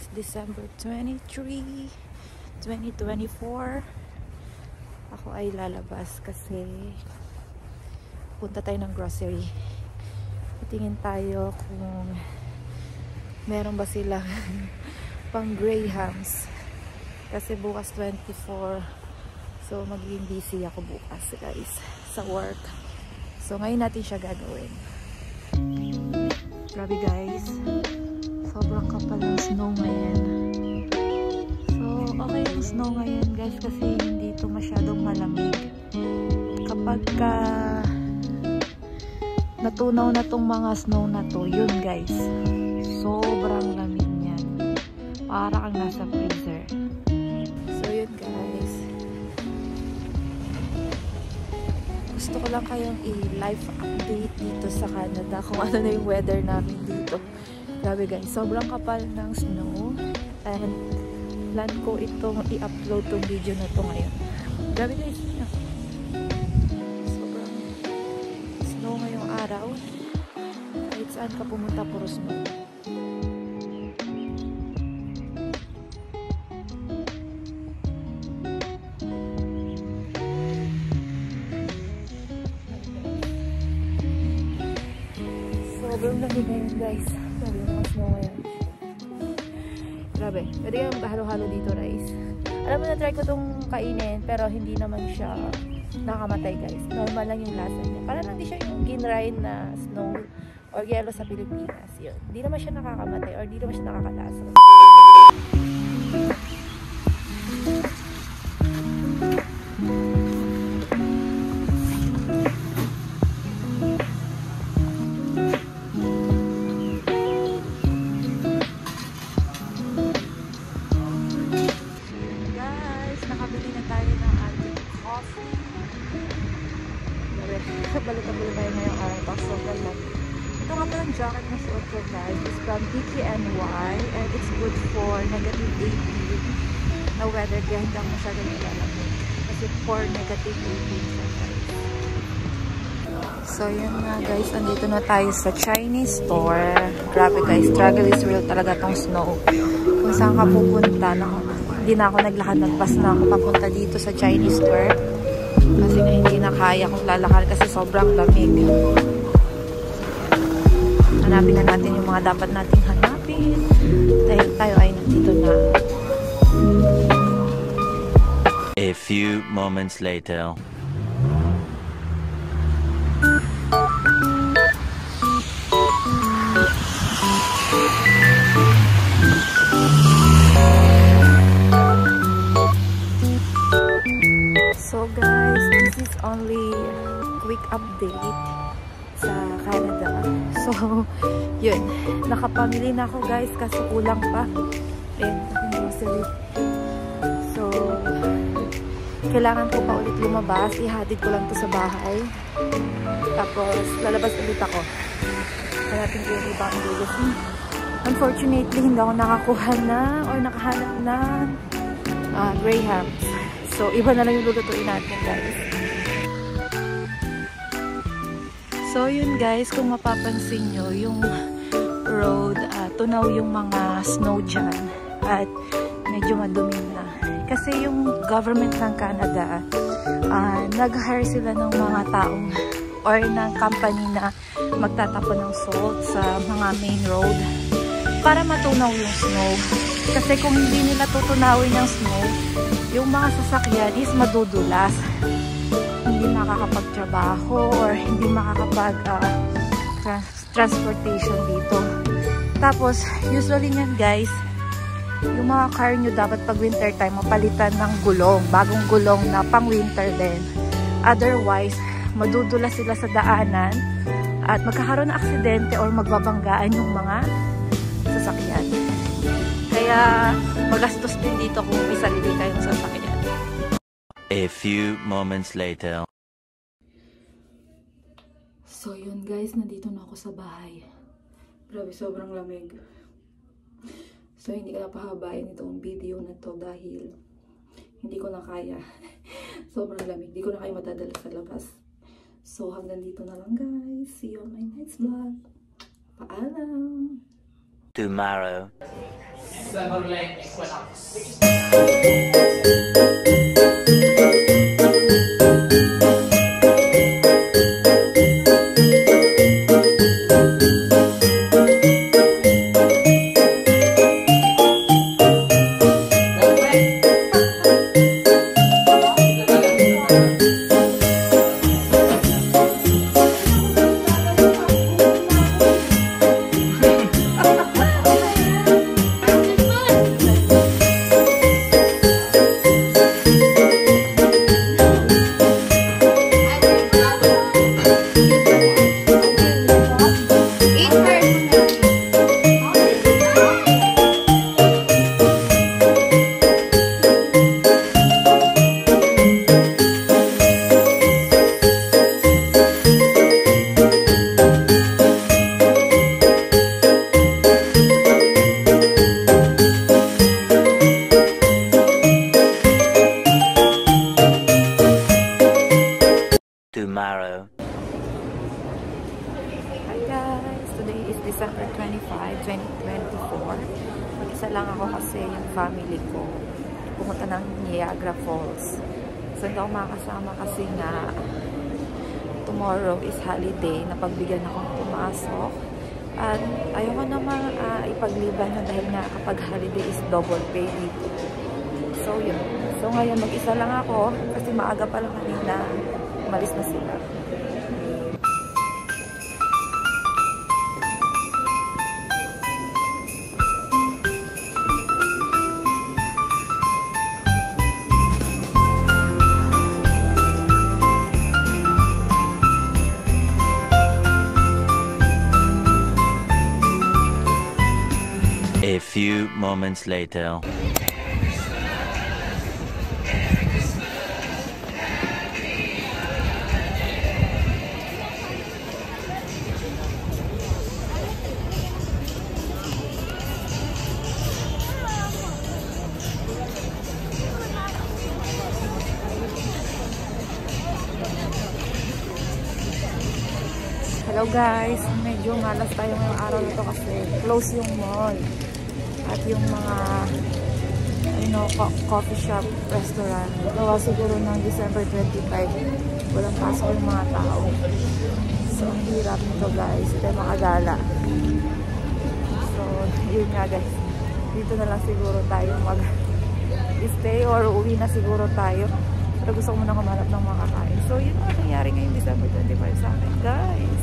is December 23, 2024. Ako ay lalabas kasi punta tayo ng grocery. Tingin tayo kung meron ba sila pang Grahams kasi bukas 24. So magiging busy ako bukas guys sa work. So ngayon natin siya gagawin. Grabe guys, sobrang kapal ng snow ngayon. So okay yung snow ngayon guys kasi hindi ito masyadong malamig. Kapag natunaw na tong mga snow na to, yun guys, sobrang lamig niyan, para kang nasa freezer. So yun guys, gusto ko lang kayong i-live update dito sa Canada kung ano na yung weather namin dito. Grabe guys, sobrang kapal ng snow and plan ko itong i-upload tong video na to ngayon. Grabe guys, sobrang snow ngayong araw. Kahit saan ka pumunta, puro snow. Sobrang lamig ngayon guys. Grabe yung mga snow ngayon. Grabe. Pwede yung halo-halo dito rice. Alam mo na try ko itong kainin pero hindi naman siya nakamatay guys. Normal lang yung lasa niya. Para lang di siya yung ginrain na snow or yellow sa Pilipinas. Yun. Hindi naman siya nakakamatay or hindi naman siya nakakalasa. Balik-balik tayo ngayong araw. Tapos sobrang lang. Ito nga palang jacket na suot ko guys is from DKNY and it's good for negative 18 na weather kaya hindi ako masyadong nilalamig. Kasi for negative 18 siya guys. So yun nga guys, andito na tayo sa Chinese store. Grabe guys, struggle is real talaga tong snow. Kung saan ka pupunta, hindi na ako naglakad, nagpas na ako papunta dito sa Chinese store. Kasi na hindi na kaya kung lalakad kasi sobrang lamig. Hanapin na natin yung mga dapat nating hanapin. Dahil tayo ay nandito na. A few moments later. So guys, this is only quick update sa Canada. So, yun. Nakapamili na ako guys kasi kulang pa. And grocery. So, kailangan ko pa ulit lumabas. Ihatid ko lang to sa bahay. Tapos, lalabas ulit ako. Hanapin ko yung ibang grocery. Unfortunately, hindi ako nakakuha na or nakahanap na Grahams. So, iba na lang yung lulutuin natin, guys. So, yun guys, kung mapapansin nyo, yung road, tunaw yung mga snow dyan. At medyo madumi na. Kasi yung government ng Canada, nag-hire sila ng mga taong or ng company na magtatapon ng salt sa mga main road para matunaw yung snow. Kasi kung hindi nila tutunawin yung snow, yung mga sasakyan is madudulas. Hindi makakapagtrabaho or hindi makakapag transportation dito. Tapos, usually nyan guys, yung mga car nyo dapat pag winter time, mapalitan ng gulong, bagong gulong na pang winter din. Otherwise, madudulas sila sa daanan at magkakaroon ng aksidente or magbabanggaan yung mga sasakyan. Kaya magastos din dito kung may sarili kayong sasakyan. A few moments later. So yun guys, nandito na ako sa bahay. Grabe, sobrang lamig. So hindi ko na pahabain itong video na to dahil hindi ko na kaya. Sobrang lamig. Hindi ko na kaya matadala sa labas. So hanggang dito na lang guys. See you on my next vlog. Paalam! Tomorrow. Chevrolet Equinox. Tomorrow. Hi guys! Today is December 25, 2024. Mag-isa lang ako kasi yung family ko pumunta ng Niagara Falls. So hindi ako makakasama kasi nga tomorrow is holiday. Napagbigyan akong pumasok. At ayoko naman ipagliban na dahil nga kapag holiday is double pay dito. So yun. So ngayon mag-isa lang ako kasi maaga pa lang kanina. Umalis na sila. A few moments later. Hello guys, medyo malas tayo ngayong araw na to kasi close yung mall at yung mga coffee shop, restaurant. Gawa siguro ng December 25, walang pasok yung mga tao. So ang hirap nito guys, hindi tayo makagala. So yun nga guys, dito na lang siguro tayo mag-stay or uwi na siguro tayo. Pero gusto ko muna kumanap ng mga kakain. So yun ang nangyari ngayong December 25 sa akin guys.